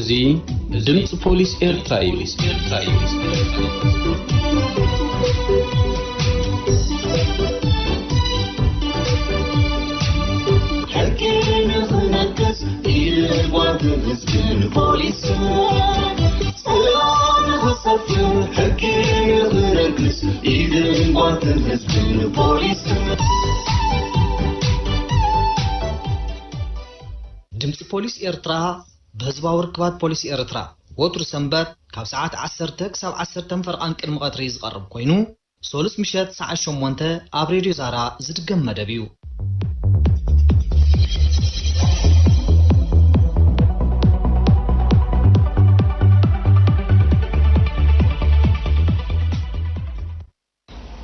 እዙይ ድምጽ ፖሊስ ኤርትራ እዩ። ድምጽ ፖሊስ ኤርትራ በህዝባዊ ርክባት ፖሊስ ኤርትራ ወትሩ ሰንበት ካብ ሰዓት 10 ክሳብ 10 ፈርቃን ቅድሚ ቀትሪ ዝቀርብ ኮይኑ ሶሉስ ምሸት ሰዓት 8 ኣብ ሬድዮ ዛራ ዝድገም መደብ እዩ።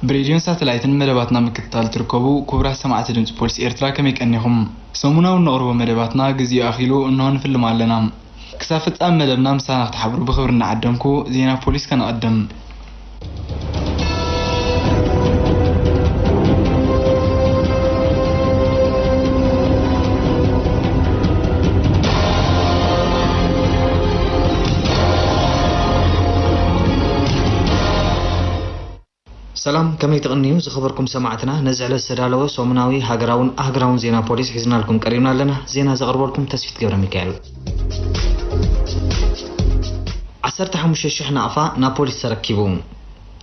بريديون ساتلايتن مدباتنا مكتال تركبو كبرى سماعة دمس بوليس إيرترا كم يكنيهم سمونا ونقرب مدباتنا جزي أخيلو إنه نفيلم علينا كسافة أم مدبنا مسانا تحبرو بخبرنا عدمكو زينا بوليس كان قدم سلام كما يتغنيو زخبركم سماعتنا نزعل السدالو سومناوي هاجراون أهجراون زينا بوليس حزنا لكم قريبنا لنا زينا زغرب لكم تسفيت جبر ميكائيل 15 شحنة أفا نابوليس تركبون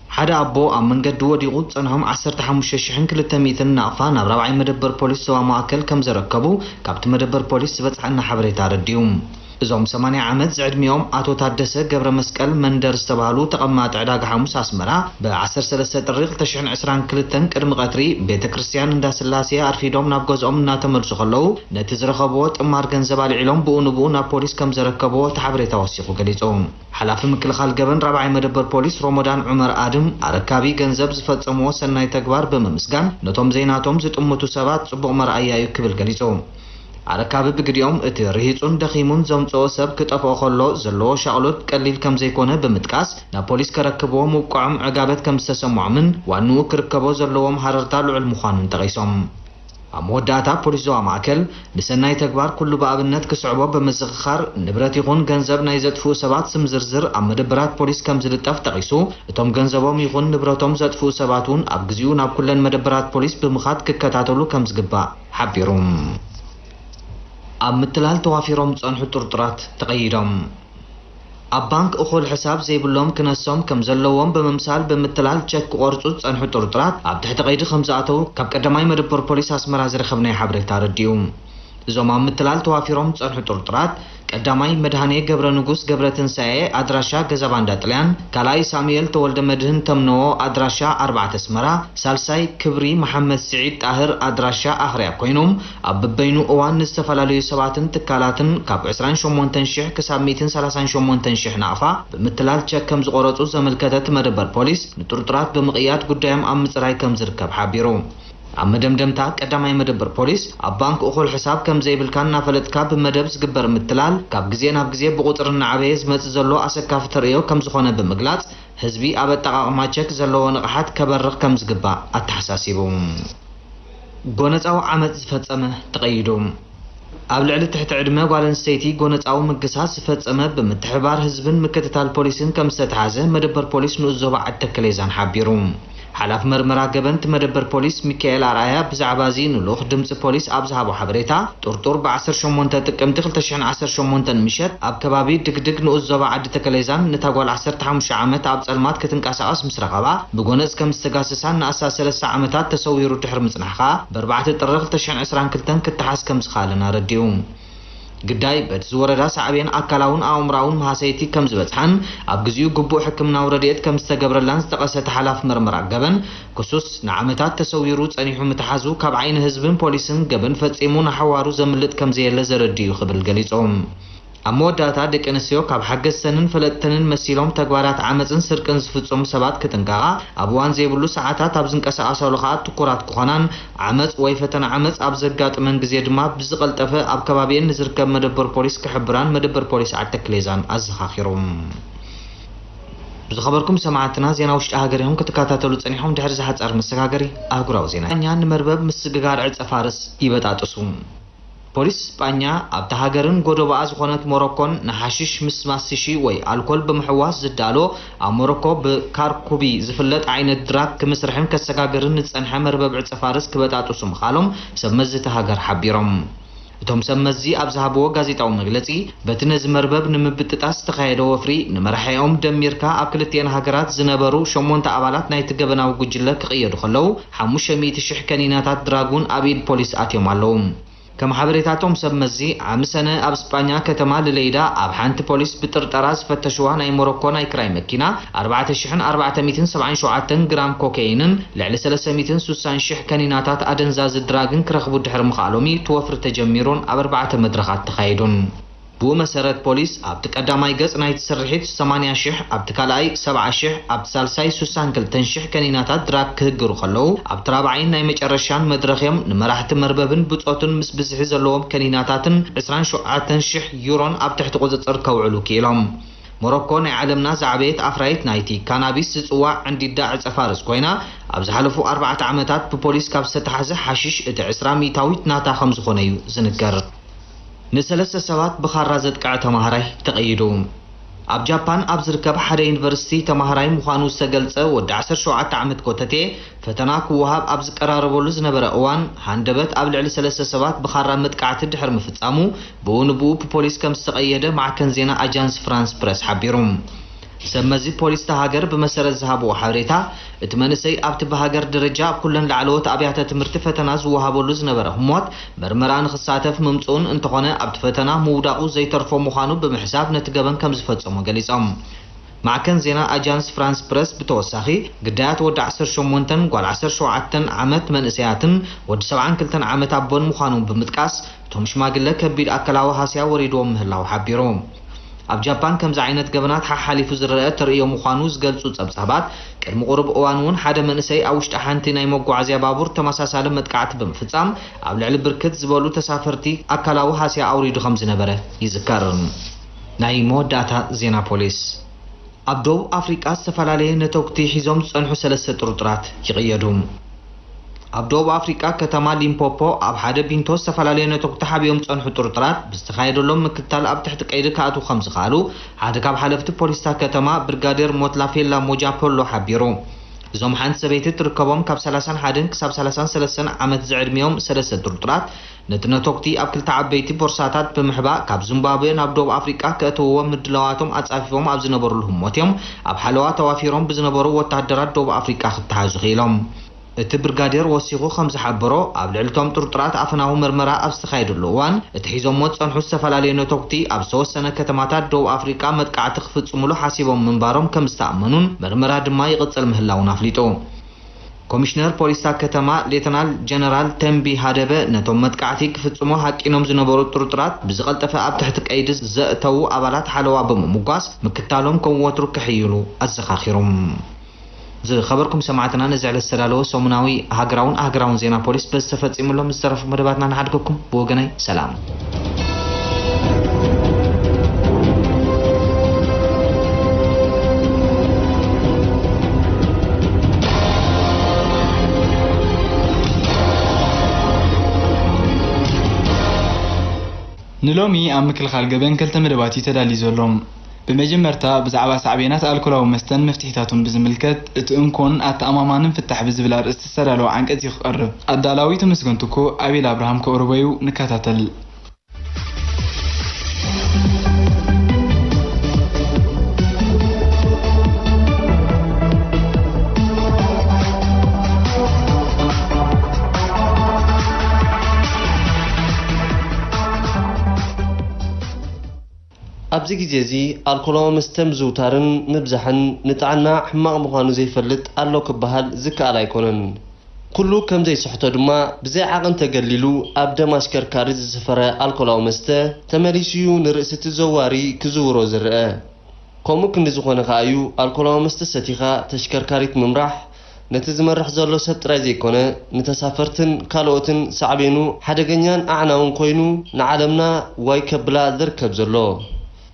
حدا أبو أمن قد وديقود أنهم 15 شحن كل تميثن نافا نبرع مدبر بوليس سوا ماكل كم زركبو كابت مدبر بوليس بس عنا حبري تارديوم زوم 8 عمد زعد ميوم أتو تادسة قبر مسكال مندر استبالو تقمات عداق حموس أسمرا بعصر سلسة طريق تشحن عسران كلتن كرم غاتري بيت كريستيان ندا سلاسية عرفيدوم نابقوز ناتمرسو خلو نتزرخبوت أمار جنزبال علوم بونبو نابوليس كم زركبو تحبري توسيقو قليتهم حلاف مكل خال قبن ربعي مدبر بوليس رمضان عمر آدم عركابي جنزب زفت أمو سناي تكبار بممسكان نتوم زيناتهم زت أمتو سبات صبو مرأيا يكبل قليتهم عركاب بقديوم اترهيتون دخيمون زمتو سب كتفو خلو زلو شغلوت قليل كم زيكونه بمتكاس نابوليس كركبو موقعم عقابت كم استسمع من وانو كركبو زلوهم حررتا لعل مخانون تغيسهم عموداتا بوليس زوا معكل لسناي تكبار كله بابنت كسعبو بمزخخار نبرات يكون جنزب نايزتفو سبات سمزرزر عم مدبرات بوليس كم زلتف تغيسو اتوم جنزبوم يكون نبراتهم زتفو سباتون ابغزيو ناب كلن مدبرات بوليس بمخات ككتاتلو كم زغبا حبيروم أمتلال توافيروم تصنحو طرطرات تقيدهم أبانك أخول حساب زي بلوم كنسوم كم زلوهم بممثال بمتلال تشك قرصو تصنحو طرطرات أبتحت قيد خمساتو كاب قدماي مدبر بوليس اسمرا زرخبناي حبري تارديوم زوم أمتلال توافيروم تصنحو طرطرات قداماي مدهاني قبر نقوس قبر تنساي أدراشا قزبان داتليان كالاي ساميل تولد مدهن تمنو أدراشا 4 اسمرا سالساي كبري محمد سعيد طاهر أدراشا أخريا كوينوم أببينو أوان نستفلاليو سباتن تكالاتن كاب 28 شح كساب 238 شح نافا بمتلال تشك كم زغورتو زملكتت مدبر بوليس نطرطرات بمقيات قدام أم مصراي كم زركب حابيرو عم دمدمتا قداماي مدبر بوليس أبانك أخول حساب كم زي بالكان نافلتكا بمدب زقبر متلال كاب غزي ناب غزي بقطرنا عبيز متزلو أسكاف تريو كم زخونه بمقلات حزبي أبد تقاقماتشك زلو نقحات كبرق كم زقبا التحساسيبهم قونت أو عمد فتسمه تقيدهم ኣብ ልዕሊ ትሕቲ ዕድመ ጓል ኣንስተይቲ ጎነፃዊ ምግሳስ ዝፈፀመ ብምትሕባር ህዝብን ምክትታል ፖሊስን ከም ዝተተሓዘ መደበር ፖሊስ ንኡዞባ ዓዲ ተከሌዛን ሓቢሩ حلاف مرمرا قبنت مدبر بوليس ميكائيل أرعايا بزعبازي نلوخ دمس بوليس أبزهابو حبريتا طرطور بعصر شمونتا تقمت 2010 شمونتا مشت أب كبابي دقدق نؤزوبا عد تكاليزان نتاقوال 15 عامت أب صلمات كتنقاساقس مسرقبا بقونز كم استقاسسان نأساس 3 عامتات تسويرو تحر مصنحخا بربعة طرق 2020 كتحاس كم سخالنا رديوم قداي بتزوردا سعبين أكلاون أمراون مهاسيتي كم زبطحن أبغزيو قبو حكمنا ورديت كم استقبرلان استقاسة حلاف مرمرا قبن كسوس نعمتات تسويرو تانيحو متحازو كاب عين هزبن بوليسن قبن فتسيمون حوارو زملت كم زي اللزرديو خبر القليصهم أموداتا دك أنسيو كاب حق السنن فلتنن مسيلهم تقوارات عمزن سرقن زفتهم سبات كتنقاغا أبوان زي بلو ساعتات أبزن كسا أسولخات تقورات كخانان عمز ويفتن عمز أبزرقات من قزيد ما بزقل تفا أب كبابين نزركب مدبر بوليس كحبران مدبر بوليس عتك ليزان أزخاخرهم بزخبركم سماعتنا زينا وشت أهاجرهم كتكاتاتلو تسانيحهم دحر زحات أرمس سكاجري أهاجراو زينا نيان مربب مسجقار عز أفارس يبتاتسوم ፖሊስ እስጳኛ ኣብታ ሃገርን ጎደባኣ ዝኾነት ሞሮኮን ንሓሽሽ ምስ ማስሺ ወይ ኣልኮል ብምሕዋስ ዝዳሎ ኣብ ሞሮኮ ብካርኩቢ ዝፍለጥ ዓይነት ድራግ ክምስርሕን ከሰጋገርን ዝጸንሐ መርበብ ዕጸፋርስ ክበጣጥሱ ምኻሎም ሰብ መዚ እታ ሃገር ሓቢሮም እቶም ሰብ መዚ ኣብ ዝሃብዎ ጋዜጣዊ መግለጺ በቲ ነዚ መርበብ ንምብጥጣስ ዝተኻየደ ወፍሪ ንመራሕዮም ደሚርካ ኣብ ክልቲአን ሃገራት ዝነበሩ 8 ኣባላት ናይቲ ገበናዊ ጉጅለ ክቕየዱ ከለዉ 500,000 ከኒናታት ድራጉን ኣብ ኢድ ፖሊስ ኣትዮም ኣለዉ ከም ሓበሬታቶም ሰብ መዚ ዓም ሰነ ኣብ እስጳኛ ከተማ ልለይዳ ኣብ ሓንቲ ፖሊስ ብጥርጠራ ዝፈተሽዋ ናይ ሞሮኮ ናይ ክራይ መኪና 4477 ግራም ኮካይንን ልዕሊ 360,000 ከኒናታት ኣደንዛዚ ድራግን ክረኽቡ ድሕሪ ምኻሎሚ ትወፍሪ ተጀሚሩን ኣብ 4 መድረኻት ተኻይዱን ብኡ መሰረት ፖሊስ ኣብቲ ቀዳማይ ገጽ ናይቲ ስርሒት 80,000 ኣብቲ ካልኣይ 70,000 ኣብቲ ሳልሳይ 62,000 ከኒናታት ድራግ ክህግሩ ከለዉ ኣብቲ ራብዓይን ናይ መጨረሻን መድረኽዮም ንመራሕቲ መርበብን ብጾትን ምስ ብዝሒ ዘለዎም ከኒናታትን 27,000 ዩሮን ኣብ ትሕቲ ቁፅጽር ከውዕሉ ክኢሎም ሞሮኮ ናይ ዓለምና ዝዓበየት ኣፍራይት ናይቲ ካናቢስ ዝጽዋዕ ዕንዲዳ ዕጸፋርስ ኮይና ኣብ ዝሓለፉ 4 ዓመታት ብፖሊስ ካብ ዝተተሓዘ ሓሽሽ እቲ 20 ሚታዊት ናታ ከም ዝኾነ እዩ ዝንገር ንሰለስተ ሰባት ብኻራ ዘጥቃዕ ተማሃራይ ተቐይዱ ኣብ ጃፓን ኣብ ዝርከብ ሓደ ዩኒቨርሲቲ ተማሃራይ ምዃኑ ዝተገልጸ ወዲ 17 ዓመት ኮተቴ ፈተና ክወሃብ ኣብ ዝቀራረበሉ ዝነበረ እዋን ሃንደበት ኣብ ልዕሊ 3 ሰባት ብኻራ መጥቃዕቲ ድሕሪ ምፍጻሙ ብኡ ንብኡ ብፖሊስ ከም ዝተቐየደ ማዕከን ዜና ኣጃንስ ፍራንስ ፕረስ ሓቢሩ ሰብ መዚ ፖሊስ ተሃገር ብመሰረት ዝሃብዎ ሓበሬታ እቲ መንእሰይ ኣብቲ ብሃገር ደረጃ ኣብ ኩለን ላዕለዎት ኣብያተ ትምህርቲ ፈተና ዝወሃበሉ ዝነበረ ህሞት ምርመራ ንኽሳተፍ ምምፅኡን እንተኾነ ኣብቲ ፈተና ምውዳቑ ዘይተርፎ ምዃኑ ብምሕሳብ ነቲ ገበን ከም ዝፈጸሙ ገሊፆም ማዕከን ዜና ኣጃንስ ፍራንስ ፕረስ ብተወሳኺ ግዳያት ወዲ 18 ጓል 17 ዓመት መንእሰያትን ወዲ 72 ዓመት ኣቦን ምዃኖም ብምጥቃስ እቶም ሽማግለ ከቢድ ኣካላዊ ሃስያ ወሪድዎም ምህላው ሓቢሩ ኣብ ጃፓን ከምዚ ዓይነት ገበናት ሓሓሊፉ ዝረአ ተርእዮ ምዃኑ ዝገልጹ ጸብጻባት ቅድሚ ቁርብ እዋን እውን ሓደ መንእሰይ ኣብ ውሽጢ ሓንቲ ናይ መጓዓዝያ ባቡር ተመሳሳሊ መጥቃዕቲ ብምፍጻም ኣብ ልዕሊ ብርክት ዝበሉ ተሳፈርቲ ኣካላዊ ሃስያ ኣውሪዱ ከም ዝነበረ ይዝከር ናይ መወዳእታ ዜና ፖሊስ ኣብ ደቡብ ኣፍሪቃ ዝተፈላለየ ነተውክቲ ሒዞም ዝጸንሑ 3 ጥሩጥራት ይቕየዱ ኣብ ደቡብ ኣፍሪቃ ከተማ ሊምፖፖ ኣብ ሓደ ቢንቶ ዝተፈላለየ ነተውክቲ ሓቢዮም ዝጸንሑ ጥሩጥራት ብዝተኻየደሎም ምክትታል ኣብ ትሕቲ ቀይዲ ከኣትዉ ከም ዝኽኣሉ ሓደ ካብ ሓለፍቲ ፖሊስታት ከተማ ብርጋዴር ሞትላፌላ ሞጃፖሎ ሓቢሩ እዞም ሓንቲ ሰበይቲ ትርከቦም ካብ 31 ክሳብ 33 ዓመት ዝዕድሚዮም 3 ጥሩጥራት ነቲ ነተውክቲ ኣብ ክልተ ዓበይቲ ቦርሳታት ብምሕባእ ካብ ዚምባብዌ ናብ ደቡብ ኣፍሪቃ ከእትውዎም ምድለዋቶም ኣጻፊፎም ኣብ ዝነበሩሉ ህሞት እዮም ኣብ ሓለዋ ተዋፊሮም ብዝነበሩ ወታደራት ደቡብ ኣፍሪቃ ክተሓዙ ኽኢሎም እቲ ብርጋዴር ወሲኹ ከም ዝሓበሮ ኣብ ልዕልቶም ጥሩጥራት ኣፈናዊ ምርመራ ኣብ ዝተኻየደሉ እዋን እቲ ሒዞሞ ዝጸንሑ ዝተፈላለዩ ነተውክቲ ኣብ ዝተወሰነ ከተማታት ደቡብ ኣፍሪቃ መጥቃዕቲ ክፍጽሙሉ ሓሲቦም ምንባሮም ከም ዝተኣመኑን ምርመራ ድማ ይቕጽል ምህላውን ኣፍሊጡ ኮሚሽነር ፖሊስታት ከተማ ሌተናል ጀነራል ተንቢ ሃደበ ነቶም መጥቃዕቲ ክፍጽሙ ሓቂኖም ዝነበሩ ጥሩጥራት ብዝቐልጠፈ ኣብ ትሕቲ ቀይዲ ዘእተዉ ኣባላት ሓለዋ ብምምጓስ ምክታሎም ከም ወትሩ ክሕይሉ ኣዘኻኺሮም ዝኸበርኩም ሰማዕትና ነዝዕለ ዝተዳለወ ሰሙናዊ ሃገራውን ዜና ፖሊስ በዚ ተፈጺሙሎም ዝተረፉ መደባትና ንሓድገኩም ብወገናይ ሰላም ንሎሚ ኣብ ምክልኻል ገበን ክልተ መደባት ተዳልዩ ዘሎም بمجمرتا بزعبا سعبينات الكولاو مستن مفتحيتاتهم بزملكت اتنكون اتامامانن فتح بزبلار استسرالو عنقت يقرب الدالاوي تمسكنتكو ابيل ابراهام كوربيو نكاتاتل ኣብዚ ግዜ እዚ ኣልኮላዊ መስተ ምዝውታርን ምብዛሕን ንጥዕና ሕማቕ ምዃኑ ዘይፈልጥ ኣሎ ክበሃል ዝከኣል ኣይኮነን ኩሉ ከም ዘይስሕቶ ድማ ብዘይ ዓቕን ተገሊሉ ኣብ ደም ኣሽከርካሪ ዝሰፈረ ኣልኮላዊ መስተ ተመሊስዩ ንርእሲ እቲ ዘዋሪ ክዝውሮ ዝርአ ከምኡ ክንዲ ዝኾነ ከዓ እዩ ኣልኮላዊ መስተ ሰቲኻ ተሽከርካሪት ምምራሕ ነቲ ዝመርሕ ዘሎ ሰብ ጥራይ ዘይኮነ ንተሳፈርትን ካልኦትን ሳዕቤኑ ሓደገኛን ኣዕናውን ኮይኑ ንዓለምና ዋይ ከብላ ዝርከብ ዘሎ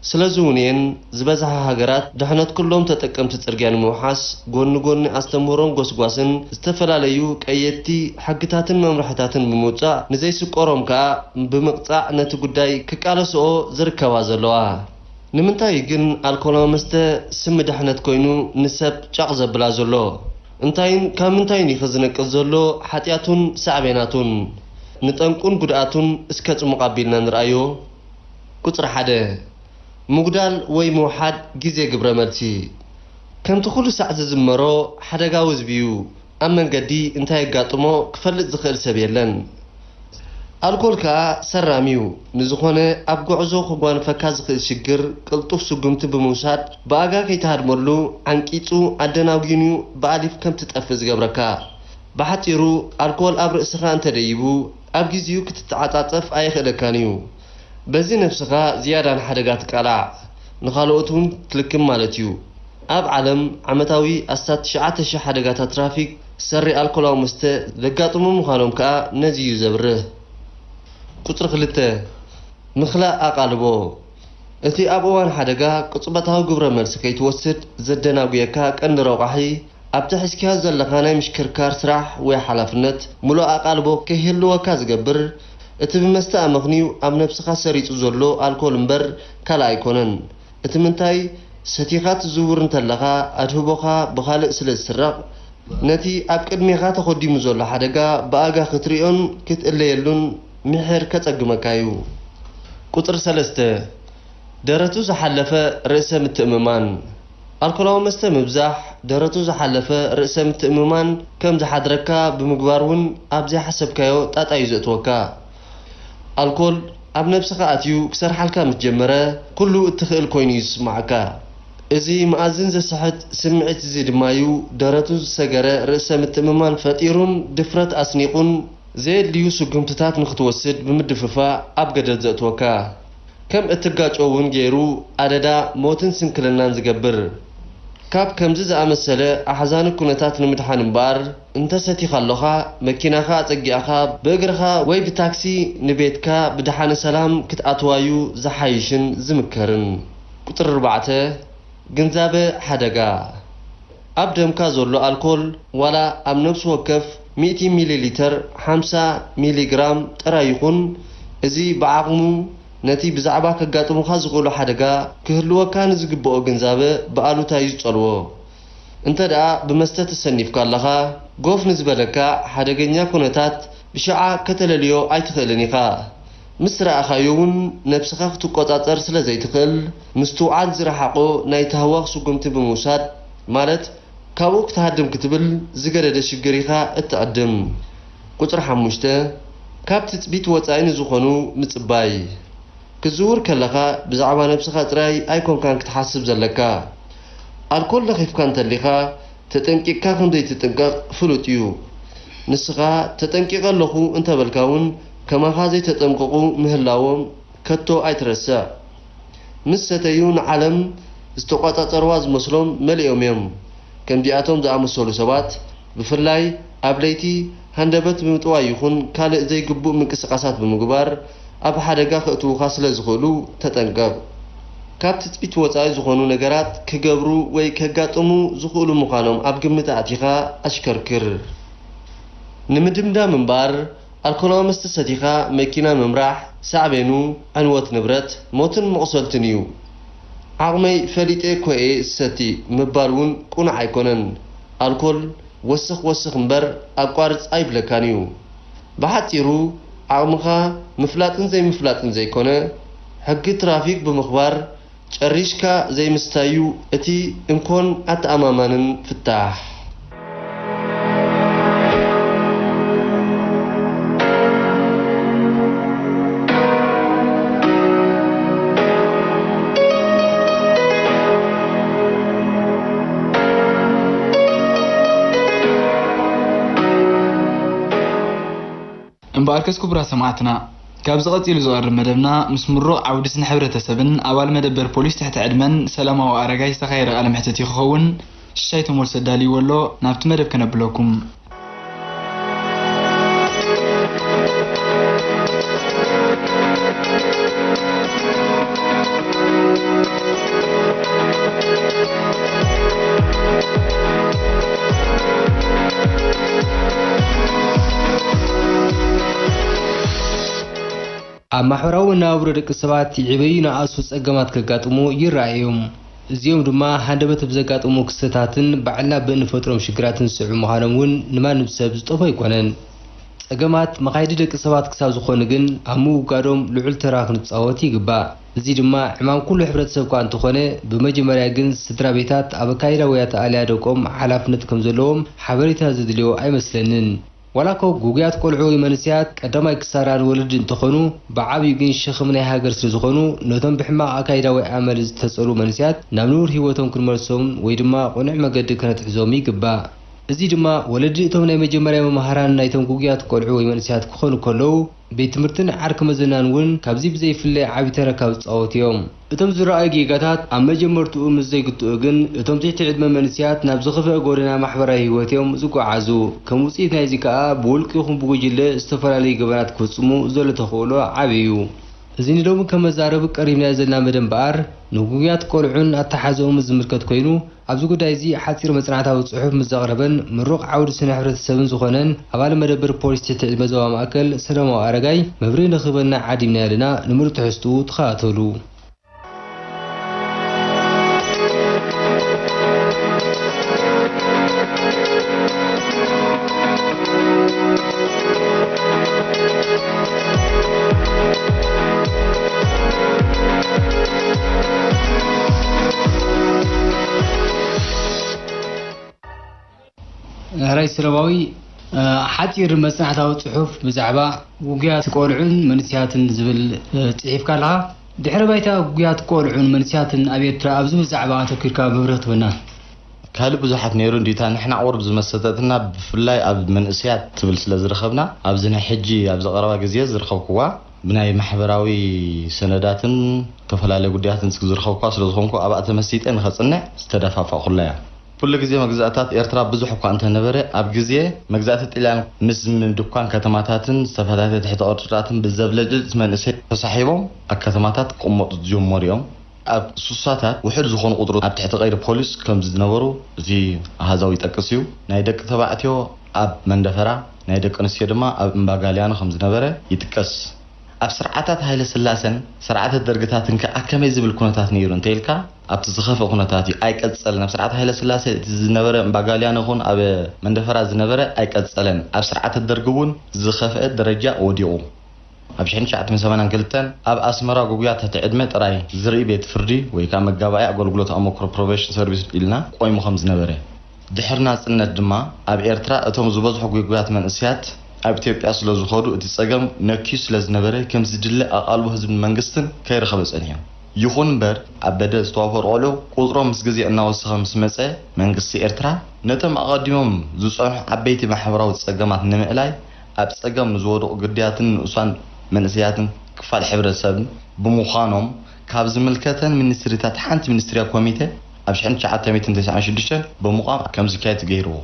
ስለዝውኔን ዝበዛሓ ሃገራት ድሕነት ኩሎም ተጠቀምቲ ጽርግያ ንምውሓስ ጎኒ ኣስተምህሮን ጎስጓስን ዝተፈላለዩ ቀየቲ ሕግታትን መምርሕታትን ብምውጻእ ንዘይስቆሮም ከዓ ብምቕጻዕ ነቲ ጉዳይ ክቃለስኦ ዝርከባ ዘለዋ ንምንታይ ግን ኣልኮላዊ መስተ ስም ድሕነት ኮይኑ ንሰብ ጫቕ ዘብላ ዘሎ እንታይን ካብ ምንታይን ይኽዝነቅል ዘሎ ሓጢያቱን ሳዕቤናቱን ንጠንቁን ጉድኣቱን እስከ ጽሙቕ ኣቢልና ንርአዮ ቁጽሪ 1 مقدال وي موحد جزء قبر ملتي كم تقول ساعة زمرو حدا جاوز بيو أما قدي انتهي قاطمو كفلت زخير سبيلن الكل كا سراميو نزخونه أبقى عزو خبوان فكاز خير شجر قلطوف سقمت بموساد باقا كي تهاد مرلو عن كيتو عدناو جينيو بعاليف كم تتأفز قبركا بحتيرو الكل أبرق سخان تريبو أبجيزيو كتتعاطف أي خلقانيو بزي نفسها زيادة عن حدقات كالا نخالوتون تلكم مالتيو أب عالم عمتاوي أستات شعات الشي حدقات ترافيك سري الكولا ومستا لقاتمو مخانوم كا نزيو زبره قطر خلته مخلا أقالبو اتي أبوان حدقا قطبتاو قبرا مرسكي توسد زدنا بيكا كأن روقحي أبتحسكها زلقاني مشكركار سراح ويا حلافنت ملو أقالبو كهلو وكاز قبر اتي بمستا مغنيو ام نفسخا سريت زولو الكول مبر كلا ايكونن اتي منتاي ستيخات زور انتلخا ادهبوخا بخالق سلسرق نتي اب قدميخا تخدي مزول حدقا باغا خطريون كتقليلون محر كتقمكايو قطر 3 درتو زحلفه رئيس متأممان الكولاو مستا مبزاح درتو زحلفه رئيس متأممان كم زحدركا بمقبارون ابزي حسب كايو تاتا يزتوكا الكل اب نفسك اتيو كسر حالك متجمره كله اتخيل كوين يسمعك ازي مازن زسحت سمعت زيد مايو درتو سجره رئيس متممان فطيرون دفرت اسنيقون زيد ليو سقمتات نختوسد بمدففا اب قدد زتوكا كم اتقاچون غيرو عددا موتن سنكلنان زغبر كاب كمز زامسله احزان كونتات نمدحان بار انت ستي خلوخا مكيناخا صقياخا بእግርኻ ወይ بتاكسي نبيتكا بدحان سلام كتاتوايو زحايشن زمكرن قطر 4 جنزابه حدقا ابدمكا زولو الكول ولا ام نفس وكف 100 مليلتر 50 ملغرام طرايخون ازي بعقمو نتي بزعبا كغاطمو خازقولو حدقا كهلو كان زغبو جنزابه بقالوتا يصلو انت دا بمستت السنيف كاللخا غوف نزبلكا حدقنيا كونتات بشعا كتلليو ايتخلنيخا مسرا اخايون نفسخا تقطاطر سلازي تخل مستوعد زرحقو ناي تهواخ سقمت بموساد مالت كاوك تهدم كتبل زغرده شجريخا اتقدم قطر 5 كابت بيت وصاين زخونو مصباي كزور كلخا بزعبا نفسخا تراي ايكون كان كتحسب زلكا الكل لخيف كان تليخا تتنقيقا كندي تتنقق فلوتيو نسخا تتنقيقا لخو انت بالكاون كما خازي تتنققو مهلاوم كتو ايترسا مستيون عالم استقاطرواز مسلم مليوم يوم كم دياتهم زعمسولو سبات بفلاي ابليتي هندبت بمطوا يخون كالئ زي قبو منقسقاسات بمغبار اب حدقا خطوخا سلازخولو تتنقق كابت تبيت وصاي زخونو نغرات كغبرو وي كغاطمو زخولو مخانوم اب ግምት አቲኻ አሽከርክር ንምድምዳ منبار الكولا مستسديخا مكينا ممراح سعبينو عنوت نبرت موتن مقصلتنيو عقمي فليتي كوي ستي مبالون كون عيكونن الكل وسخ مبر اقارص ايبلكانيو بحطيرو عقمخا مفلاطن زي كونه حق ترافيك بمخبار ጨሪሽካ ዘይምስታዩ እቲ እንኮን ኣተኣማማንን ፍታሕ امباركس كبرى سمعتنا كابز قتيل زوار مدبنا مسمرو عودسن حبرتسبن اول مدبر بوليس تحت عدمن سلامه وارغاي استخير على محتتي خون شيتو مرسدالي ولو نافت مدب كنبلوكم ማሕበራዊ ናብሮ ደቂ ሰባት ይዕበዩ ንኣሱ ጸገማት ከጋጥሙ ይረኣዮም እዚኦም ድማ ሃንደበት ብዘጋጥሙ ክስተታትን ባዕልና ብንፈጥሮም ሽግራትን ስዑ ምዃኖም እውን ንማንም ሰብ ዝጠፎ ኣይኮነን ጸገማት መኻይዲ ደቂ ሰባት ክሳብ ዝኾኑ ግን ኣብ ምውጋዶም ልዑል ተራ ክንጻወት ይግባእ እዚ ድማ ሕማም ኩሉ ሕብረተሰብ እኳ እንተኾነ ብመጀመርያ ግን ስድራ ቤታት ኣብ ኣካይዳ ወይ ኣተኣልያ ደቆም ሓላፍነት ከም ዘለዎም ሓበሬታ ዘድልዮ ኣይመስለንን ወላኮ ጉግያት ቆልዑ ወይ መንስያት ቀዳማይ ክሳራን ወለዲ እንትኾኑ ብዓብዪ ግን ሸኽም ናይ ሃገር ስለ ዝኾኑ ነቶም ብሕማቕ ኣካይዳ ወይ ኣመል ዝተጸሉ መንስያት ናብ ንቡር ህይወቶም ክንመልሶም ወይ ድማ ቁኑዕ መገዲ ክነትሕዞም ይግባእ እዚ ድማ ወለዲ እቶም ናይ መጀመርያ መምሃራን ናይቶም ጉግያት ቆልዑ ወይ መንስያት ክኾኑ ከለዉ ቤት ትምህርትን ዓርኪ መዘናን እውን ካብዚ ብዘይፍለይ ዓብዪ ተራ ካብ ዝፃወቱ እዮም እቶም ዝረኣዩ ጌጋታት ኣብ መጀመርትኡ ምስ ዘይግጥኡ ግን እቶም ትሕቲ ዕድመ መንስያት ናብ ዝኸፍአ ጎደና ማሕበራዊ ህይወቶም ዝጓዓዙ ከም ውፅኢት ናይዚ ከዓ ብውልቂ ይኹን ብጉጅለ ዝተፈላለዩ ገበናት ክፍፅሙ ዘሎ ተኽእሎ ዓብዪ እዩ እዚ ንሎሚ ከም መዛረቢ ቀሪብና ዘለና መደብ እምበኣር ንጉግያት ቆልዑን ኣተሓሕዝኦም ዝምልከት ኮይኑ ኣብዚ ጉዳይ እዚ ሓፂር መፅናዕታዊ ፅሑፍ ምስ ዘቕረበን ምሩቕ ዓውዲ ስነ ሕብረተሰብን ዝኾነን ኣባል መደበር ፖሊስ ትሕቲ ዕድመ ዞባ ማእከል ሰለማዊ ኣረጋይ መብርሂ ንኽበና ዓዲምና ኣለና ንምሉእ ትሕዝትኡ ተኸታተሉ ራይ ሰለማዊ ሓፂር መፅናዕታዊ ፅሑፍ ብዛዕባ ጉግያት ቆልዑን መንስያትን ዝብል ፅሒፍካ ኣለኻ ድሕረ ባይታ ጉግያት ቆልዑን መንስያትን ኣብ ኤርትራ ኣብዚ ብዛዕባ ኣተኪርካ መብርሂ ትበና ካልእ ብዙሓት ነይሩ እንዲታ ንሕና ቁርብ ዝመሰጠትና ብፍላይ ኣብ መንእስያት ትብል ስለ ዝረኸብና ኣብዚ ናይ ሕጂ ኣብ ዝቐረባ ግዜ ዝረኸብክዋ ብናይ ማሕበራዊ ሰነዳትን ተፈላለዩ ጉዳያትን ዝረኸብኳ ስለ ዝኾንኩ ኣብኣ ተመሲጠ ንኸፅንዕ ዝተደፋፋእኹላ እያ ኩሉ ግዜ መግዛእታት ኤርትራ ብዙሕ እኳ እንተነበረ ኣብ ግዜ መግዛእቲ ጣልያን ምስ ድኳን ከተማታትን ዝተፈታተየ ትሕቲ ቅርፅራትን ብዘብለጭልጭ መንእሰይ ተሳሒቦም ኣብ ከተማታት ክቕመጡ ዝጀመሩ እዮም ኣብ ሱሳታት ውሕድ ዝኾኑ ቁጥሩ ኣብ ትሕቲ ቀይዲ ፖሊስ ከም ዝነበሩ እዚ ኣሃዛዊ ይጠቅስ እዩ ናይ ደቂ ተባዕትዮ ኣብ መንደፈራ ናይ ደቂ ኣንስትዮ ድማ ኣብ እምባጋልያኖ ከም ዝነበረ ይጥቀስ ኣብ ስርዓታት ሃይለ ስላሰን ስርዓታት ደርግታትን ከዓ ከመይ ዝብል ኩነታት ነይሩ እንተይልካ ኣብቲ ዝኸፍአ ኩነታት እዩ ኣይቀፀለን ኣብ ስርዓት ሃይለ ስላሴ ዝነበረ እምባጋልያኖ ይኹን ኣብ መንደፈራ ዝነበረ ኣይቀፀለን ኣብ ስርዓታት ደርጊ እውን ዝኸፍአ ደረጃ ወዲቑ ኣብ 1982 ኣብ ኣስመራ ጉግያት ትሕቲ ዕድመ ጥራይ ዝርኢ ቤት ፍርዲ ወይ ከዓ መጋባኢ ኣገልግሎት ኣመክሮ ፕሮቤሽን ሰርቪስ ኢልና ቆይሙ ከም ዝነበረ ድሕሪ ናፅነት ድማ ኣብ ኤርትራ እቶም ዝበዝሑ ጉግያት መንእስያት ኣብ ኢትዮጵያ ስለ ዝኸዱ እቲ ፀገም ነኪዩ ስለ ዝነበረ ከም ዝድለ ኣቓልቦ ህዝብን መንግስትን ከይረኸበ ፀኒሖም ይኹን እምበር ኣብ በደል ዝተዋፈሩ ቆልዑ ቁፅሮም ምስ ግዜ እናወሰኸ ምስ መፀ መንግስቲ ኤርትራ ነቶም ኣቐዲሞም ዝፀንሑ ዓበይቲ ማሕበራዊ ፀገማት ንምዕላይ ኣብ ፀገም ንዝወድቑ ግድያትን ንእሷን መንእስያትን ክፋል ሕብረተሰብን ብምዃኖም ካብ ዝምልከተን ሚኒስትሪታት ሓንቲ ሚኒስትርያ ኮሚቴ ኣብ 1996 ብምቋም ከም ዝካየድ ገይርዎ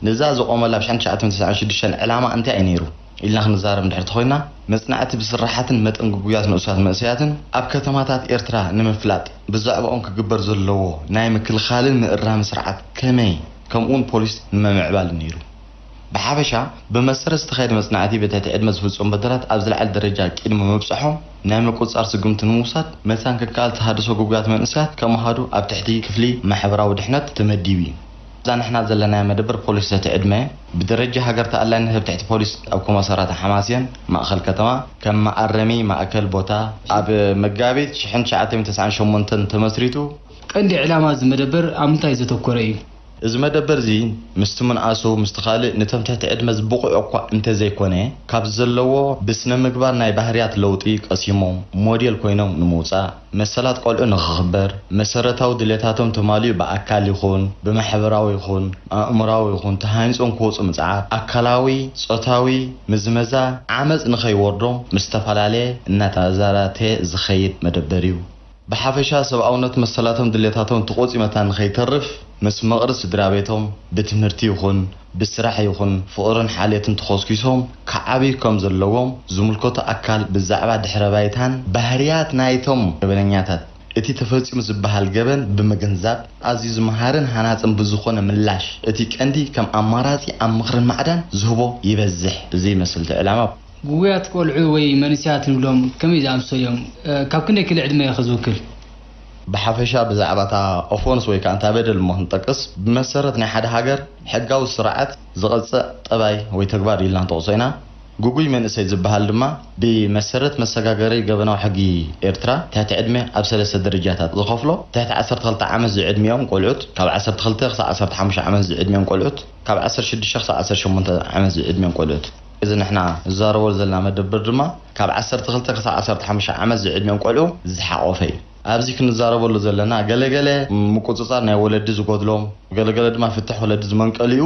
ነዛ ዝቆመላ ኣብ 1996 ዕላማ እንታይ እዩ ነይሩ ኢልና ክንዛረብ እንድሕር ተኾይና መፅናዕቲ ብስራሓትን መጠን ጉግያት ንእሳት መንእስያትን ኣብ ከተማታት ኤርትራ ንምፍላጥ ብዛዕባኦም ክግበር ዘለዎ ናይ ምክልኻልን ምእራም ስርዓት ከመይ ከምኡውን ፖሊስ ንምምዕባል ነይሩ ብሓፈሻ ብመሰረት ዝተኻየደ መፅናዕቲ ብትሕቲ ዕድመ ዝፍፀሙ በደላት ኣብ ዝለዓለ ደረጃ ቅድሚ ምብፅሖም ናይ ምቁፅፃር ስጉምቲ ንምውሳድ መሳን ከካል ተሃድሶ ጉግያት መንእስያት ከመሃዱ ኣብ ትሕቲ ክፍሊ ማሕበራዊ ድሕነት ተመዲቡ እዩ እዛ ንሕና ዘለና መደበር ፖሊስ ትሕቲ ዕድመ ብደረጃ ሃገር ተኣላይነት ትሕቲ ፖሊስ ኣብ ኮማሰራት ሓማስየን ማእኸል ከተማ ከም ማዕረሚ ማእከል ቦታ ኣብ መጋቢት 1998 ተመስሪቱ ቀንዲ ዕላማ እዚ መደበር ኣብ ምንታይ ዘተኮረ እዩ እዚ መደበር እዚ ምስቲ ምንኣሱ ምስቲ ካልእ ነቶም ትሕቲ ዕድመ ዝብቑዑ እኳ እንተዘይኮነ ካብ ዘለዎ ብስነ ምግባር ናይ ባህርያት ለውጢ ቀሲሞም ሞዴል ኮይኖም ንምውፃእ መሰላት ቆልዑ ንኽኽበር መሰረታዊ ድሌታቶም ተማልዩ ብኣካል ይኹን ብማሕበራዊ ይኹን ኣእምራዊ ይኹን ተሃኒፆም ክወፁ ምፅዓት ኣካላዊ ፆታዊ ምዝመዛ ዓመፅ ንኸይወርዶ ምስ ዝተፈላለየ እናተዛራተ ዝኸይድ መደበር እዩ ብሓፈሻ ሰብኣውነት መሰላቶም ድሌታቶም ተቆፂመታ ንኸይተርፍ ምስ መቕሪ ስድራ ቤቶም ብትምህርቲ ይኹን ብስራሕ ይኹን ፍቕርን ሓልየትን ተኸስኪሶም ከዓብዩ ከም ዘለዎም ዝምልከቶ ኣካል ብዛዕባ ድሕረ ባይታን ባህርያት ናይቶም ገበነኛታት እቲ ተፈፂሙ ዝበሃል ገበን ብምግንዛብ ኣዝዩ ዝመሃርን ሃናፅን ብዝኾነ ምላሽ እቲ ቀንዲ ከም ኣማራፂ ኣብ ምኽርን ማዕዳን ዝህቦ ይበዝሕ እዚ መስልቲ ዕላማ ጉያት ቆልዑ ወይ መንስያት ንብሎም ከመይ ዝኣምሰሎም ካብ ክንደይ ክልዕ ዕድመ ይኽዝውክል ብሓፈሻ ብዛዕባታ ኦፎንስ ወይ ከዓ እንታ በደል ሞ ክንጠቅስ ብመሰረት ናይ ሓደ ሃገር ሕጋዊ ስርዓት ዝቐፅዕ ጠባይ ወይ ተግባር ኢልና ንጠቕሶ ኢና ጉጉይ መንእሰይ ዝበሃል ድማ ብመሰረት መሰጋገሪ ገበናዊ ሕጊ ኤርትራ ትሕቲ ዕድመ ኣብ 3 ደረጃታት ዝኸፍሎ ትሕቲ 12 ዓመት ዝዕድሚኦም ቆልዑት ካብ 12 ክሳብ 15 ዓመት ዝዕድሚኦም ቆልዑት ካብ 16 ክሳብ 18 ዓመት ዝዕድሚኦም ቆልዑት እዚ ንሕና ዝዛረበሉ ዘለና መደበር ድማ ካብ 12 ክሳብ 15 ዓመት ዝዕድሚኦም ቆልዑ ዝሓቆፈ እዩ ኣብዚ ክንዛረበሉ ዘለና ገለገለ ምቁፅፃር ናይ ወለዲ ዝጎድሎም ገለገለ ድማ ፍትሕ ወለዲ ዝመንቀልዩ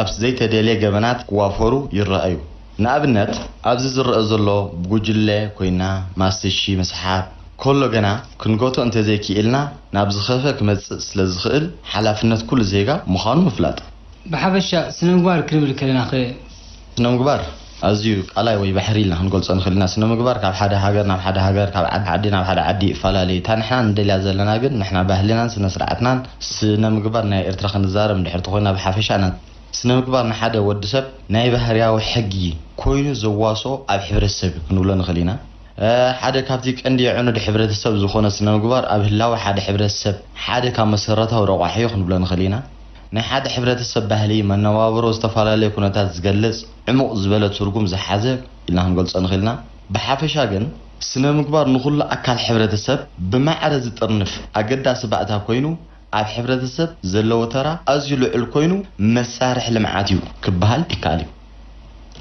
ኣብ ዘይተደልየ ገበናት ክዋፈሩ ይረኣዩ ንኣብነት ኣብዚ ዝረአ ዘሎ ጉጅለ ኮይና ማስተሺ መስሓብ ኮሎ ገና ክንጎቶ እንተዘይክኢልና ናብ ዝኸፈ ክመፅእ ስለ ዝኽእል ሓላፍነት ኩሉ ዜጋ ምዃኑ ምፍላጥ ብሓፈሻ ስነ ምግባር ክንብል ከለና ስነ ምግባር ኣዝዩ ቃላይ ወይ ባሕሪ ኢልና ክንገልፆ ንኽእል ኢና ስነ ምግባር ካብ ሓደ ሃገር ናብ ሓደ ሃገር ካብ ዓዲ ናብ ሓደ ዓዲ ይፈላለዩ እታ ንሕና ንደልያ ዘለና ግን ንሕና ባህልናን ስነ ስርዓትናን ስነ ምግባር ናይ ኤርትራ ክንዛረብ እንድሕር ተኮይና ብሓፈሻ ስነ ምግባር ንሓደ ወዲ ሰብ ናይ ባህርያዊ ሕጊ ኮይኑ ዘዋሶ ኣብ ሕብረተሰብ ክንብሎ ንኽእል ኢና ሓደ ካብቲ ቀንዲ ዕኑድ ሕብረተሰብ ዝኾነ ስነ ምግባር ኣብ ህላዊ ሓደ ሕብረተሰብ ሓደ ካብ መሰረታዊ ረቋሒ ክንብሎ ንኽእል ኢና ናይ ሓደ ሕብረተሰብ ባህሊ መነባብሮ ዝተፈላለዩ ኩነታት ዝገልጽ ዕሙቕ ዝበለ ትርጉም ዝሓዘ ኢልና ክንገልጾ ንኽእል ኢና ብሓፈሻ ግን ስነ ምግባር ንኹሉ ኣካል ሕብረተሰብ ብማዕረ ዝጥርንፍ ኣገዳሲ ባእታ ኮይኑ ኣብ ሕብረተሰብ ዘለዎ ተራ ኣዝዩ ልዑል ኮይኑ መሳርሒ ልምዓት እዩ ክበሃል ይከኣል እዩ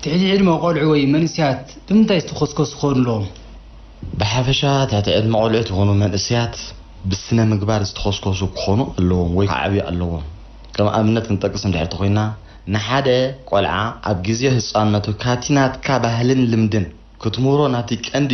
ትሕቲ ዕድመ ቆልዑ ወይ መንእስያት ብምንታይ ዝተኮስኮሱ ክኾኑ ኣለዎም ብሓፈሻ ትሕቲ ዕድመ ቆልዑት ይኹኑ መንእስያት ብስነ ምግባር ዝተኮስኮሱ ክኾኑ ኣለዎም ወይ ክዓብዩ ኣለዎም ከም ኣብነት ክንጠቅስ እንድሕር ተኮይና ንሓደ ቆልዓ ኣብ ግዜ ህፃንነቱ ካቲናትካ ባህልን ልምድን ክትምሮ ናብቲ ቀንዲ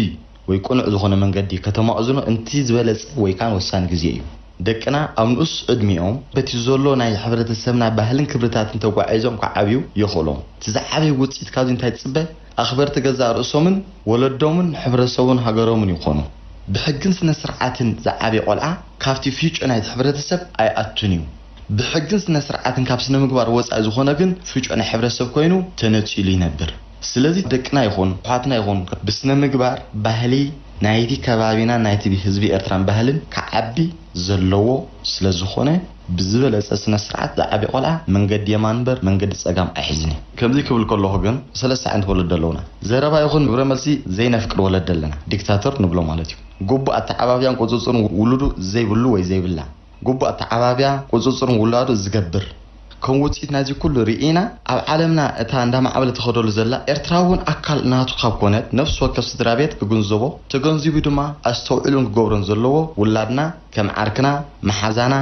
ወይ ቁኑዕ ዝኾነ መንገዲ ከተማእዝኖ እንቲ ዝበለፀ ወይ ካን ወሳኒ ግዜ እዩ ደቅና ኣብ ንኡስ ዕድሚኦም በቲ ዘሎ ናይ ሕብረተሰብና ባህልን ክብርታትን ተጓዒዞም ክዓብዩ ይኽእሎም እቲ ዝዓበየ ውፅኢት ካብዚ እንታይ ፅበ ኣኽበርቲ ገዛእ ርእሶምን ወለዶምን ሕብረተሰቡን ሃገሮምን ይኾኑ ብሕግን ስነ ስርዓትን ዝዓበየ ቆልዓ ካብቲ ፍጩ ናይቲ ሕብረተሰብ ኣይኣቱን እዩ ብሕግን ስነ ስርዓትን ካብ ስነ ምግባር ወፃኢ ዝኾነ ግን ፍጩ ናይ ሕብረተሰብ ኮይኑ ተነፂሉ ይነብር ስለዚ ደቅና ይኹን ኳትና ይኹን ብስነ ምግባር ባህሊ ናይቲ ከባቢና ናይቲ ህዝቢ ኤርትራን ባህልን ከዓቢ ዘለዎ ስለ ዝኾነ ብዝበለፀ ስነ ስርዓት ዝዓበየ ቆልዓ መንገዲ የማን በር መንገዲ ፀጋም ኣይሕዝኒ ከምዚ ክብል ከለኹ ግን ሰለስተ ዓይነት ወለዶ ኣለውና ዘረባ ይኹን ግብረ መልሲ ዘይነፍቅድ ወለዶ ኣለና ዲክታተር ንብሎ ማለት እዩ ጉቡእ ኣተዓባብያን ቁፅፅርን ውሉዱ ዘይብሉ ወይ ዘይብላ ጉቡእ ኣተዓባብያ ቁፅፅርን ውላዱ ዝገብር ከም ውፅኢት ናዚ ኩሉ ርኢና ኣብ ዓለምና እታ እንዳማዕበለ ተኸደሉ ዘላ ኤርትራ እውን ኣካል ናቱ ካብ ኮነት ነፍሲ ወከፍ ስድራ ቤት ክግንዘቦ ተገንዚቡ ድማ ኣስተውዕሉን ክገብሮን ዘለዎ ውላድና ከም ዓርክና መሓዛና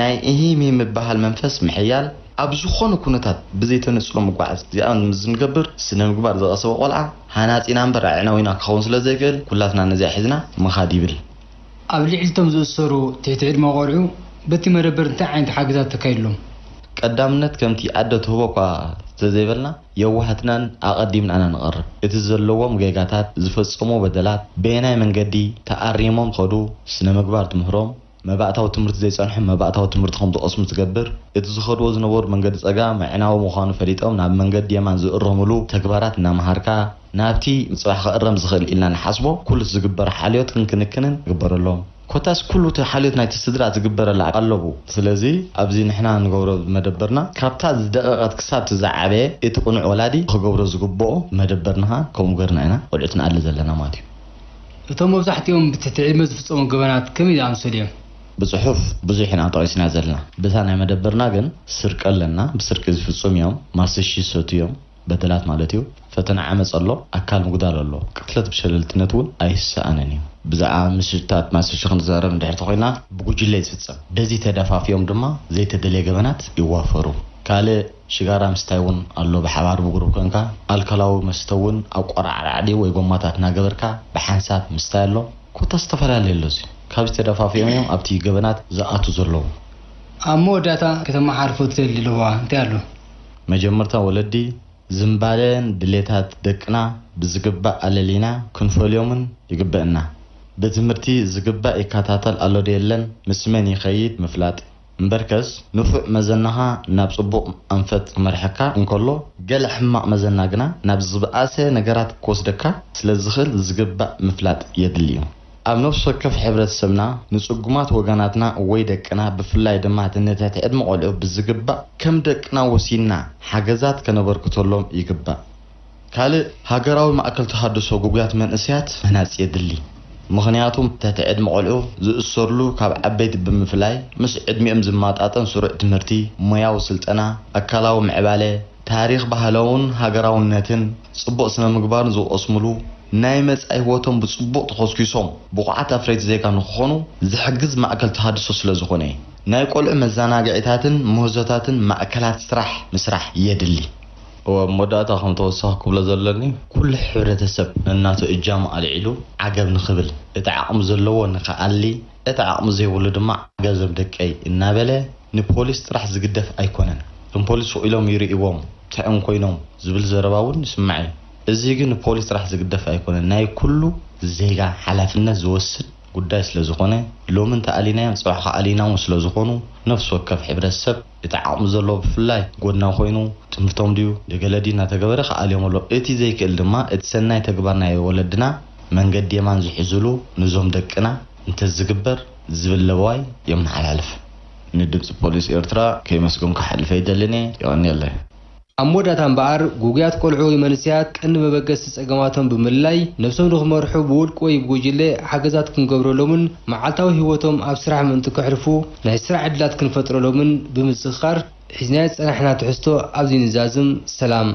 ናይ እሂም ምባሃል መንፈስ ምሕያል ኣብ ዝኾኑ ኩነታት ብዘይተነፅሎ ምጓዓዝ እዚኣን ዝንገብር ስነ ምግባር ዝቐሰበ ቆልዓ ሃናፂና እምበር ኣዕናዊና ክኸውን ስለ ዘይክእል ኩላትና ነዚኣ ሒዝና ምኻድ ይብል ኣብ ልዕልቶም ዝእሰሩ ትሕቲ ዕድመ ቆልዑ በቲ መደበር እንታይ ዓይነት ሓገዛት ተካይድሎም ቀዳምነት ከምቲ ኣደ ትህቦ እኳ ተዘይበልና የዋሃትናን ኣቐዲምናና ንቐርብ እቲ ዘለዎም ጌጋታት ዝፈጸሙ በደላት በየናይ መንገዲ ተኣሪሞም ከዱ ስነ ምግባር ትምህሮም መባእታዊ ትምህርቲ ዘይጸንሑ መባእታዊ ትምህርቲ ከም ዝቐስሙ ዝገብር እቲ ዝኸድዎ ዝነበሩ መንገዲ ፀጋም መዕናዊ ምዃኑ ፈሊጦም ናብ መንገዲ የማን ዝእረምሉ ተግባራት እናምሃርካ ናብቲ ምፅባሕ ክእረም ዝኽእል ኢልና ንሓስቦ ኩሉ ዝግበር ሓልዮት ክንክንክንን ይግበረሎም ኮታስ ኩሉ ሓልዮት ናይቲ ስድራ ዝግበረላ ኣለቡ ስለዚ ኣብዚ ንሕና ንገብሮ መደበርና ካብታ ዝደቐቐት ክሳብ ትዝዓበየ እቲ ቁኑዕ ወላዲ ክገብሮ ዝግብኦ መደበርናኻ ከምኡ ገርና ኢና ቆልዑትና ኣለ ዘለና ማለት እዩ እቶም መብዛሕትኦም ብትሕቲ ዕድመ ዝፍፀሙ ገበናት ከመይ ዝኣምሰሉ እዮም ብፅሑፍ ብዙሕ ኢና ጠቂስና ዘለና በታ ናይ መደበርና ግን ስርቂ ኣለና ብስርቂ ዝፍፅሙ እዮም ማስተሺ ሰትዮም በደላት ማለት እዩ ፈተና ዓመፅ ኣሎ ኣካል ምጉዳል ኣሎ ቅትለት ብሸለልትነት እውን ኣይሰኣነን እዩ ብዛዕባ ምሽታት ማስተሺ ክንዛረብ እንድሕር ተኮይና ብጉጅለ ዝፍፀም በዚ ተደፋፊዮም ድማ ዘይተደለየ ገበናት ይዋፈሩ ካልእ ሽጋራ ምስታይ እውን ኣሎ ብሓባር ብግሩብ ኮንካ ኣልኮላዊ መስተ እውን ኣብ ቆራዕራዕዲ ወይ ጎማታት እናገበርካ ብሓንሳብ ምስታይ ኣሎ ኮታስ ዝተፈላለዩ ኣሎ እዚ ካብዚ ተደፋፊዮም እዮም ኣብቲ ገበናት ዝኣቱ ዘለዉ ኣብ መወዳእታ ከተመሓልፎ ትደሊ ኣለዋ እንታይ ኣሎ መጀመርታ ወለዲ ዝምባለን ድሌታት ደቅና ብዝግባእ ኣለሊና ክንፈልዮምን ይግበአና በትምህርቲ ዝግባእ ይከታተል ኣሎ የለን ምስ መን ይኸይድ ምፍላጥ እምበርከስ ንፉዕ መዘናኻ ናብ ጽቡቕ አንፈት መርሐካ እንከሎ ገለ ሕማቕ መዘናግና ናብ ዝበኣሰ ነገራት ክወስደካ ስለዝኽእል ዝግባእ ምፍላጥ የድልዩ ኣብ ነፍሲ ወከፍ ሕብረተሰብና ንጽጉማት ወገናትና ወይ ደቅና ብፍላይ ድማ ትንተት ዕድመ ቆልዑ ብዝግባእ ከም ደቅና ወሲና ሓገዛት ከነበርክተሎም ይግባእ ካልእ ሃገራዊ ማእከል ተሃድሶ ጉጉያት መንእስያት ምህናጽ የድሊ ምኽንያቱም ተት ዕድመ ቆልዑ ዝእሰርሉ ካብ ዓበይቲ ብምፍላይ ምስ ዕድሚኦም ዝማጣጠን ስሩዕ ትምህርቲ ሞያዊ ስልጠና ኣካላዊ ምዕባለ ታሪኽ ባህላውን ሃገራውነትን ጽቡቕ ስነ ምግባርን ዝወስሙሉ ናይ መጻኢ ህይወቶም ብጽቡቕ ተኸስኪሶም ብቑዓት ኣፍረይቲ ዜጋ ንኽኾኑ ዝሕግዝ ማእከል ተሃድሶ ስለ ዝኾነ ናይ ቆልዑ መዘናግዒታትን ምህዞታትን ማእከላት ስራሕ ምስራሕ የድሊ ወመዳታ ከም ተወሳኺ ክብሎ ዘለኒ ኩሉ ሕብረተሰብ እናቱ እጃም ኣልዒሉ ዓገብ ንኽብል እቲ ዓቕሚ ዘለዎ ንኸኣሊ እቲ ዓቕሚ ዘይብሉ ድማ ገንዘብ ደቀይ እናበለ ንፖሊስ ጥራሕ ዝግደፍ ኣይኮነን እቶም ፖሊስ ኢሎም ይርእዎም ታዕም ኮይኖም ዝብል ዘረባ እውን ይስማዕ እዚ ግን ፖሊስ ጥራሕ ዝግደፍ ኣይኮነን ናይ ኩሉ ዜጋ ሓላፍነት ዝወስድ ጉዳይ ስለ ዝኾነ ሎምን ተኣሊናዮም ጽባሕ ኣሊናውን ስለ ዝኾኑ ነፍሲ ወከፍ ሕብረተሰብ እቲ ዓቕሚ ዘለዎ ብፍላይ ጎድና ኮይኑ ትምህርቶም ድዩ ደገለዲ እናተገበረ ከኣልዮም ኣሎ እቲ ዘይክእል ድማ እቲ ሰናይ ተግባር ናይ ወለድና መንገዲ የማን ዝሕዝሉ ንዞም ደቅና እንተዝግበር ዝብል ለዋይ የመሓላልፍ ንድምፂ ፖሊስ ኤርትራ ከይመስጎም ክሓልፈ ይደልኒ ይቀኒየለይ ኣብ መወዳእታ እምበኣር ጉጉያት ቆልዑ መንእስያት ቀንዲ መበገሲ ፀገማቶም ብምልላይ ነፍሶም ንኽመርሑ ብውልቂ ወይ ብጉጅለ ሓገዛት ክንገብረሎምን መዓልታዊ ህይወቶም ኣብ ስራሕ ምእንቲ ከሕርፉ ናይ ስራሕ ዕድላት ክንፈጥረሎምን ብምስኻር ሒዝናይ ፀናሕና ትሕዝቶ ኣብዚ ንዛዝም ሰላም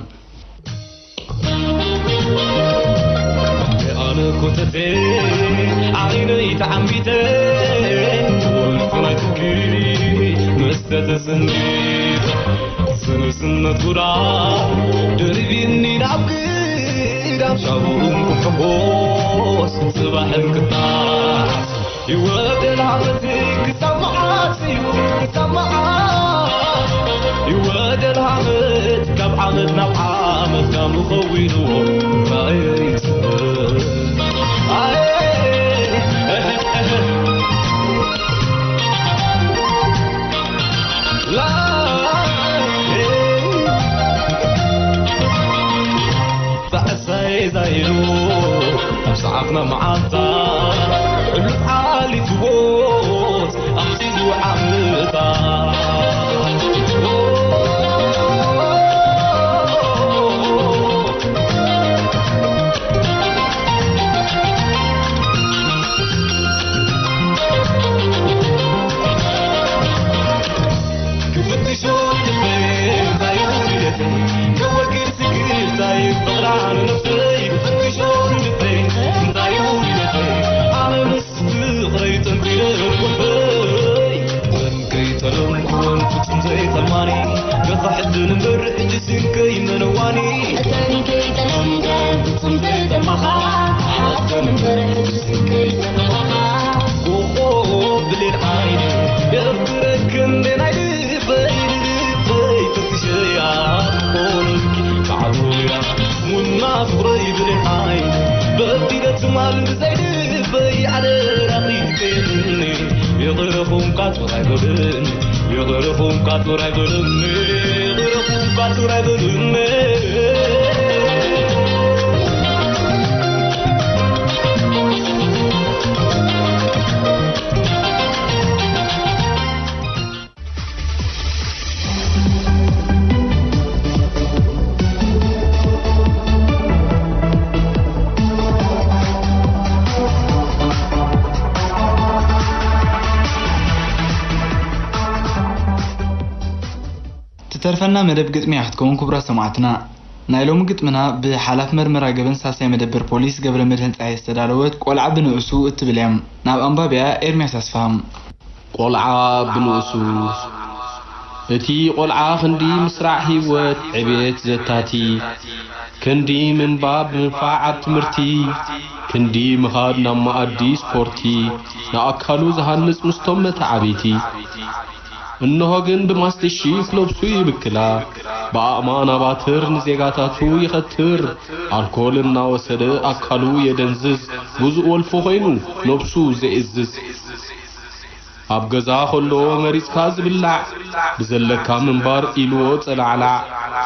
سنة غرام دربيني نعبقيد عم شعبهم كحبوس صباح القطاع يواد العمتك سمعاتي سمعات يواد العمت كم عمتنا وعامت كم خوينو رايت لا زايرو صعفنا معطا الحالي تبوت أحسيز وعمتا كفتي شوي تبين زايرو كوكي سكيل زايد بغران نفسي قصحت نمر جسم كي منواني أتاني كي تلمدن صمتت المخاط حتى نمر جسم كي منواني وخوف للعين يغفرك من عيدي تتشيعات قولك معروية والناس قريب للعين بديلة مال زيدي بي على رقيقي يغرفهم قاتل عيبرني يغرفهم قاتل عيبرني يغرفهم قاتل عيبرني ተርፈና መደብ ግጥሚ ያህትከውን ኩብራ ሰማዕትና ናይሎም ግጥምና በሐላፍ መርመራ ገበን ሳሳይ መደበር ፖሊስ ገብረ መድህን ጻይ استدالوت ቆልዓ ብንእሱ እትብልያም ናብ አንባቢያ ኤርሚያስ አስፋም ቆልዓ ብንእሱ እቲ ቆልዓ ክንዲ ምስራዕ ህይወት ዕቤት ዘታቲ ክንዲ ምንባብ ምንፋዓት ትምህርቲ ክንዲ ምኻድ ናብ ማኣዲ ስፖርቲ ንኣካሉ ዝሃንጽ ምስቶም መተዓቤቲ እነሆ ግን በማስተሺ ፍሎፕሱ ይብክላ በአማና ባትር ንዜጋታቱ ይኸትር አልኮልና ወሰደ አካሉ የደንዝዝ ብዙ ወልፎ ሆይኑ ነፍሱ ዘይዝዝ ኣብ ገዛ ከሎ መሪፅካ ዝብላዕ ብዘለካ ምንባር ኢልዎ ፀላዕላዕ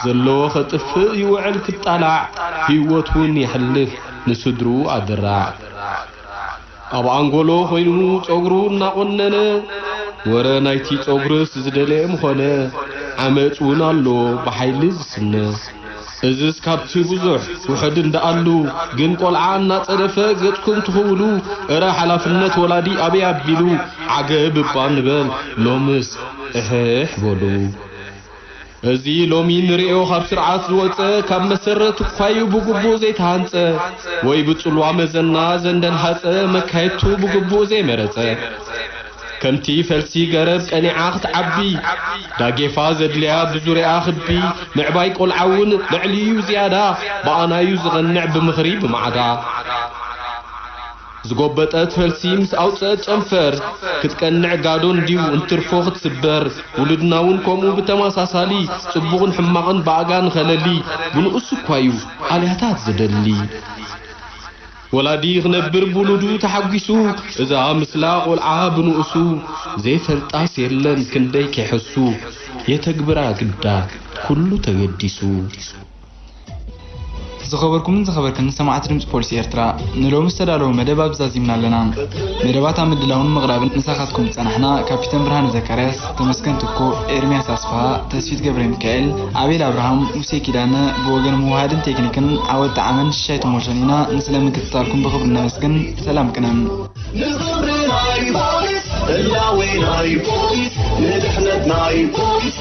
ዘለዎ ኸጥፍእ ይውዕል ክጣላዕ ህይወት እውን ይሕልፍ ንስድሩ ኣድራዕ ኣብ ኣንጎሎ ኮይኑ ፀጉሩ እናቆነነ ወረ ናይቲ ፀጉርስ ዝደለየ ምኾነ ዓመፅ እውን ኣሎ ብሓይሊ ዝስነ እዝስ ካብቲ ብዙሕ ውሕድ እንዳኣሉ ግን ቆልዓ እናፀደፈ ገፅኩም ትኽውሉ እረ ሓላፍነት ወላዲ ኣበይ ኣቢሉ ዓገብ እባ ንበል ሎምስ እሕሕ በሉ እዚ ሎሚ ንሪኦ ካብ ስርዓት ዝወፀ ካብ መሰረት እኳዩ ብግቡእ ዘይተሃንፀ ወይ ብፅልዋ መዘና ዘንደልሃፀ መካየቱ ብግቡእ ዘይመረፀ ከምቲ ፈልሲ ገረብ ቀኒዓ ክትዓቢ ዳጌፋ ዘድልያ ብዙርያ ክቢ ምዕባይ ቆልዓውን ልዕልዩ ዝያዳ ብኣናዩ ዝቐንዕ ብምኽሪ ብማዕዳ ዝጎበጠት ፈልሲ ምስ ኣውፅአት ጨንፈር ክትቀንዕ ጋዶን ድዩ እንትርፎ ክትስበር ውልድናውን ከምኡ ብተመሳሳሊ ጽቡቕን ሕማቕን በኣጋን ኸለሊ ብንኡስ እኳዩ ኣልያታት ዝደሊ ወላዲ ክነብር ብውሉዱ ተሓጒሱ እዛ ምስላ ቆልዓ ብንኡሱ ዘይፈልጣስ የለን ክንደይ ከሕሱ የተግብራ ግዳ ኩሉ ተገዲሱ ዝኸበርኩምን ዝኸበርክን ሰማዕት ድምፂ ፖሊስ ኤርትራ ንሎሚ ዝተዳለወ መደብ ኣብዛዚምና ኣለና መደባት ኣብ ምድላውን ምቕራብን ንሳኻትኩም ፀናሕና ካፒተን ብርሃኑ ዘካርያስ ተመስገን ትኮ ኤርምያስ ኣስፋ ተስፊት ገብረ ሚካኤል ኣቤል አብርሃም ሙሴ ኪዳነ ብወገን ምውሃድን ቴክኒክን ዓወት ዓመን ሽሻይ ተሞሸኒና ንስለምክትታልኩም ብኽብሪ ነመስግን ሰላም ቅነም ንኽብርናይ ፖሊስ እላዌናይ ፖሊስ ንድሕነትናይ ፖሊስ